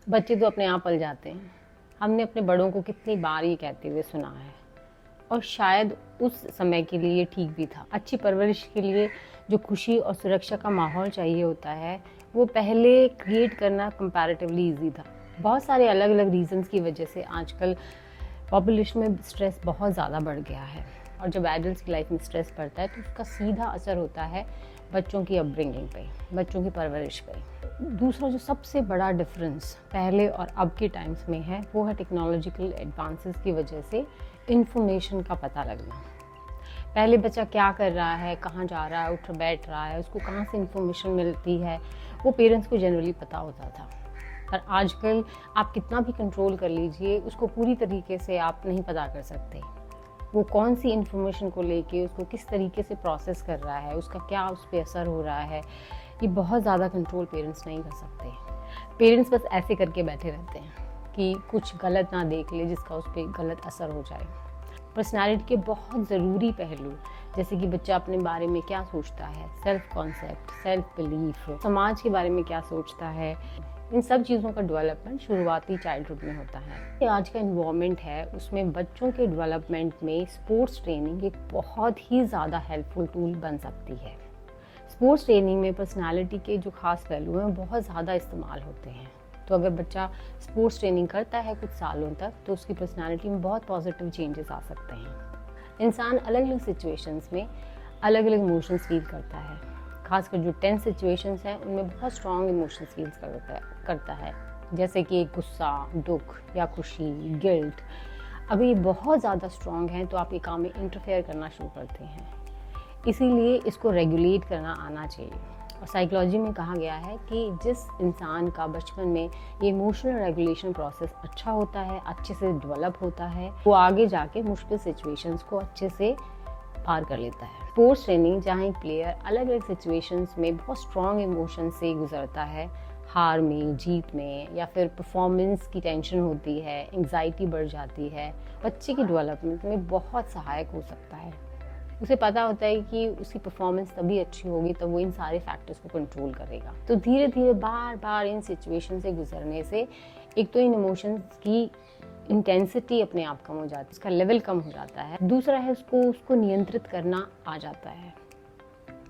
बच्चे तो अपने आप पल जाते हैं। हमने अपने बड़ों को कितनी बार ये कहते हुए सुना है, और शायद उस समय के लिए ये ठीक भी था। अच्छी परवरिश के लिए जो खुशी और सुरक्षा का माहौल चाहिए होता है, वो पहले क्रिएट करना कंपैरेटिवली ईजी था। बहुत सारे अलग अलग रीजंस की वजह से आजकल पॉपुलेशन में स्ट्रेस बहुत ज़्यादा बढ़ गया है, और जब एडल्ट्स की लाइफ में स्ट्रेस बढ़ता है तो उसका सीधा असर होता है बच्चों की अपब्रिंगिंग पे, बच्चों की परवरिश पे। दूसरा जो सबसे बड़ा डिफरेंस पहले और अब के टाइम्स में है, वो है टेक्नोलॉजिकल एडवांसेस की वजह से इंफॉर्मेशन का पता लगना। पहले बच्चा क्या कर रहा है, कहाँ जा रहा है, उठ बैठ रहा है, उसको कहाँ से इंफॉर्मेशन मिलती है, वो पेरेंट्स को जनरली पता होता था। और आजकल आप कितना भी कंट्रोल कर लीजिए, उसको पूरी तरीके से आप नहीं पता कर सकते। वो कौन सी इन्फॉर्मेशन को लेके उसको किस तरीके से प्रोसेस कर रहा है, उसका क्या उस पर असर हो रहा है, ये बहुत ज़्यादा कंट्रोल पेरेंट्स नहीं कर सकते। पेरेंट्स बस ऐसे करके बैठे रहते हैं कि कुछ गलत ना देख ले जिसका उस पर गलत असर हो जाए। पर्सनालिटी के बहुत ज़रूरी पहलू, जैसे कि बच्चा अपने बारे में क्या सोचता है, सेल्फ कॉन्सेप्ट, सेल्फ बिलीफ, समाज के बारे में क्या सोचता है, इन सब चीज़ों का डेवलपमेंट शुरुआती चाइल्डहुड में होता है। आज का इन्वायरमेंट है, उसमें बच्चों के डेवलपमेंट में स्पोर्ट्स ट्रेनिंग एक बहुत ही ज़्यादा हेल्पफुल टूल बन सकती है। स्पोर्ट्स ट्रेनिंग में पर्सनालिटी के जो खास पहलू हैं बहुत ज़्यादा इस्तेमाल होते हैं। तो अगर बच्चा स्पोर्ट्स ट्रेनिंग करता है कुछ सालों तक, तो उसकी पर्सनालिटी में बहुत पॉजिटिव चेंजेस आ सकते हैं। इंसान अलग अलग सिचुएशंस में अलग अलग इमोशंस फील करता है। खासकर जो टेंस सिचुएशंस हैं उनमें बहुत स्ट्रॉन्ग इमोशंस फील करता है, जैसे कि गुस्सा, दुख या खुशी, गिल्ट। अभी ये बहुत ज़्यादा स्ट्रॉन्ग हैं तो आप ये काम में इंटरफेयर करना शुरू करते हैं। इसीलिए इसको रेगुलेट करना आना चाहिए। और साइकोलॉजी में कहा गया है कि जिस इंसान का बचपन में ये इमोशनल रेगुलेशन प्रोसेस अच्छा होता है, अच्छे से डेवलप होता है, वो आगे जाके मुश्किल सिचुएशंस को अच्छे से पार कर लेता है। स्पोर्ट्स ट्रेनिंग जहाँ एक प्लेयर अलग अलग सिचुएशंस में बहुत स्ट्रॉन्ग इमोशन से गुजरता है, हार में, जीत में, या फिर परफॉर्मेंस की टेंशन होती है, एंग्जाइटी बढ़ जाती है, बच्चे की डेवलपमेंट में बहुत सहायक हो सकता है। उसे पता होता है कि उसकी परफॉर्मेंस तभी अच्छी होगी तब वो इन सारे फैक्टर्स को कंट्रोल करेगा। तो धीरे धीरे बार बार इन सिचुएशन से गुजरने से एक तो इन इमोशंस की इंटेंसिटी अपने आप कम हो जाती है, उसका लेवल कम हो जाता है। दूसरा है उसको नियंत्रित करना आ जाता है।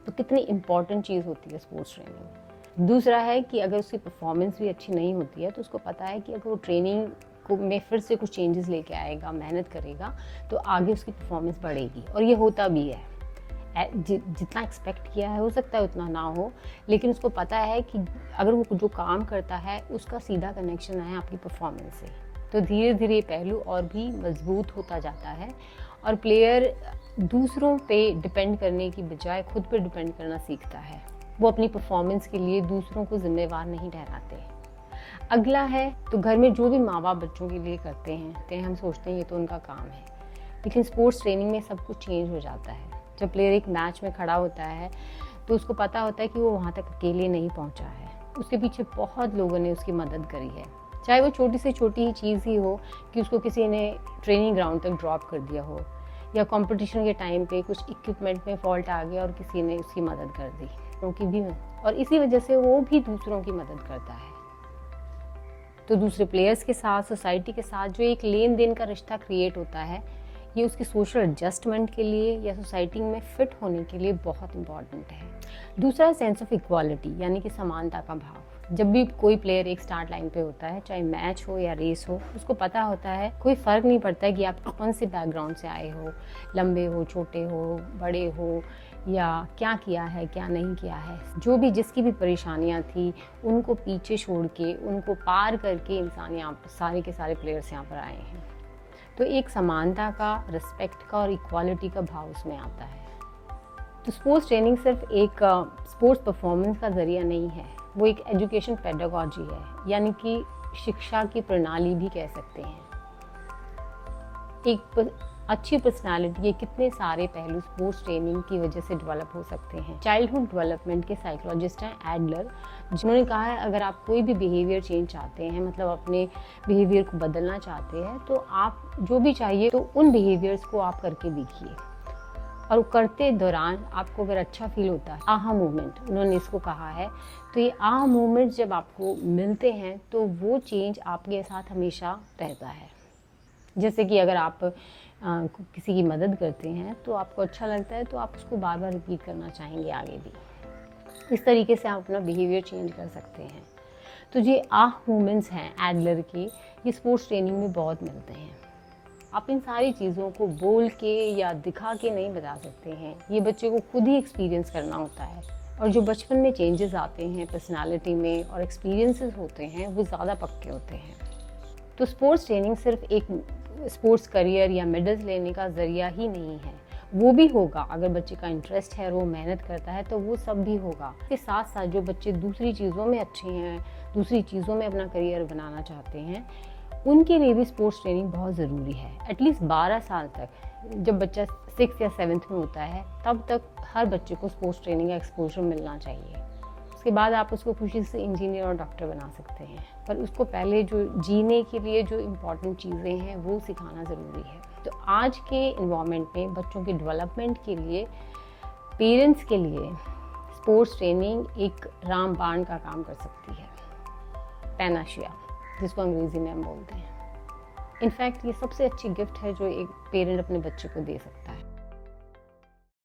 तो कितनी इम्पॉर्टेंट चीज़ होती है स्पोर्ट्स ट्रेनिंग। दूसरा है कि अगर उसकी परफॉर्मेंस भी अच्छी नहीं होती है तो उसको पता है कि अगर वो ट्रेनिंग को में फिर से कुछ चेंजेस लेके आएगा, मेहनत करेगा, तो आगे उसकी परफॉर्मेंस बढ़ेगी। और ये होता भी है। जितना एक्सपेक्ट किया है हो सकता है उतना ना हो, लेकिन उसको पता है कि अगर वो जो काम करता है उसका सीधा कनेक्शन है आपकी परफॉर्मेंस से। तो धीरे धीरे पहलू और भी मजबूत होता जाता है और प्लेयर दूसरों पे डिपेंड करने की बजाय खुद पे डिपेंड करना सीखता है। वो अपनी परफॉर्मेंस के लिए दूसरों को जिम्मेवार नहीं ठहराते। अगला है, तो घर में जो भी माँ बाप बच्चों के लिए करते हैं हम सोचते हैं ये तो उनका काम है, लेकिन स्पोर्ट्स ट्रेनिंग में सब कुछ चेंज हो जाता है। जब प्लेयर एक मैच में खड़ा होता है तो उसको पता होता है कि वो वहाँ तक अकेले नहीं पहुँचा है, उसके पीछे बहुत लोगों ने उसकी मदद करी है। चाहे वो छोटी से छोटी ही चीज़ ही हो कि उसको किसी ने ट्रेनिंग ग्राउंड तक ड्रॉप कर दिया हो, या कंपटीशन के टाइम पे कुछ इक्विपमेंट में फॉल्ट आ गया और किसी ने उसकी मदद कर दी, उनकी भी, और इसी वजह से वो भी दूसरों की मदद करता है। तो दूसरे प्लेयर्स के साथ, सोसाइटी के साथ जो एक लेन देन का रिश्ता क्रिएट होता है, ये उसकी सोशल एडजस्टमेंट के लिए या सोसाइटी में फिट होने के लिए बहुत इंपॉर्टेंट है। दूसरा सेंस ऑफ इक्वालिटी, यानी कि समानता का भाव। जब भी कोई प्लेयर एक स्टार्ट लाइन पे होता है, चाहे मैच हो या रेस हो, उसको पता होता है, कोई फ़र्क नहीं पड़ता है कि आप कौन से बैकग्राउंड से आए हो, लंबे हो, छोटे हो, बड़े हो, या क्या किया है क्या नहीं किया है। जो भी जिसकी भी परेशानियां थी उनको पीछे छोड़ के, उनको पार करके इंसान यहाँ सारे के सारे प्लेयर्स यहाँ पर आए हैं। तो एक समानता का, रिस्पेक्ट का और इक्वालिटी का भाव उसमें आता है। तो स्पोर्ट्स ट्रेनिंग सिर्फ एक स्पोर्ट्स परफॉर्मेंस का ज़रिया नहीं है, वो एक एजुकेशन पेडागॉजी है, यानी कि शिक्षा की प्रणाली भी कह सकते हैं। एक अच्छी पर्सनालिटी के कितने सारे पहलू स्पोर्ट्स ट्रेनिंग की वजह से डेवलप हो सकते हैं। चाइल्डहुड डेवलपमेंट के साइकोलॉजिस्ट हैं एडलर, जिन्होंने कहा है अगर आप कोई भी बिहेवियर चेंज चाहते हैं, मतलब अपने बिहेवियर को बदलना चाहते हैं, तो आप जो भी चाहिए तो उन बिहेवियर्स को आप करके देखिए। और करते दौरान आपको अगर अच्छा फील होता है, आहा मूवमेंट उन्होंने इसको कहा है, तो ये आहा मूवमेंट जब आपको मिलते हैं तो वो चेंज आपके साथ हमेशा रहता है। जैसे कि अगर आप किसी की मदद करते हैं तो आपको अच्छा लगता है, तो आप उसको बार बार रिपीट करना चाहेंगे आगे भी। इस तरीके से आप अपना बिहेवियर चेंज कर सकते हैं। तो ये आह मूवमेंट्स हैं एडलर के, ये स्पोर्ट्स ट्रेनिंग में बहुत मिलते हैं। आप इन सारी चीज़ों को बोल के या दिखा के नहीं बता सकते हैं, ये बच्चे को खुद ही एक्सपीरियंस करना होता है। और जो बचपन में चेंजेस आते हैं पर्सनालिटी में और एक्सपीरियंसेस होते हैं, वो ज़्यादा पक्के होते हैं। तो स्पोर्ट्स ट्रेनिंग सिर्फ एक स्पोर्ट्स करियर या मेडल्स लेने का ज़रिया ही नहीं है, वो भी होगा अगर बच्चे का इंटरेस्ट है और वो मेहनत करता है तो वो सब भी होगा। इसके साथ साथ जो बच्चे दूसरी चीज़ों में अच्छे हैं, दूसरी चीज़ों में अपना करियर बनाना चाहते हैं, उनके लिए भी स्पोर्ट्स ट्रेनिंग बहुत ज़रूरी है। एटलीस्ट 12 साल तक, जब बच्चा 6th या 7th में होता है, तब तक हर बच्चे को स्पोर्ट्स ट्रेनिंग का एक्सपोजर मिलना चाहिए। उसके बाद आप उसको खुशी से इंजीनियर और डॉक्टर बना सकते हैं, पर उसको पहले जो जीने के लिए जो इम्पॉर्टेंट चीज़ें हैं वो सिखाना ज़रूरी है। तो आज के इन्वायरमेंट में बच्चों के डेवलपमेंट के लिए, पेरेंट्स के लिए स्पोर्ट्स ट्रेनिंग एक रामबाण का काम कर सकती है, पैनाशिया जिसको अंग्रेज़ी में हम बोलते हैं। इनफैक्ट ये सबसे अच्छी गिफ्ट है जो एक पेरेंट अपने बच्चे को दे सकता है।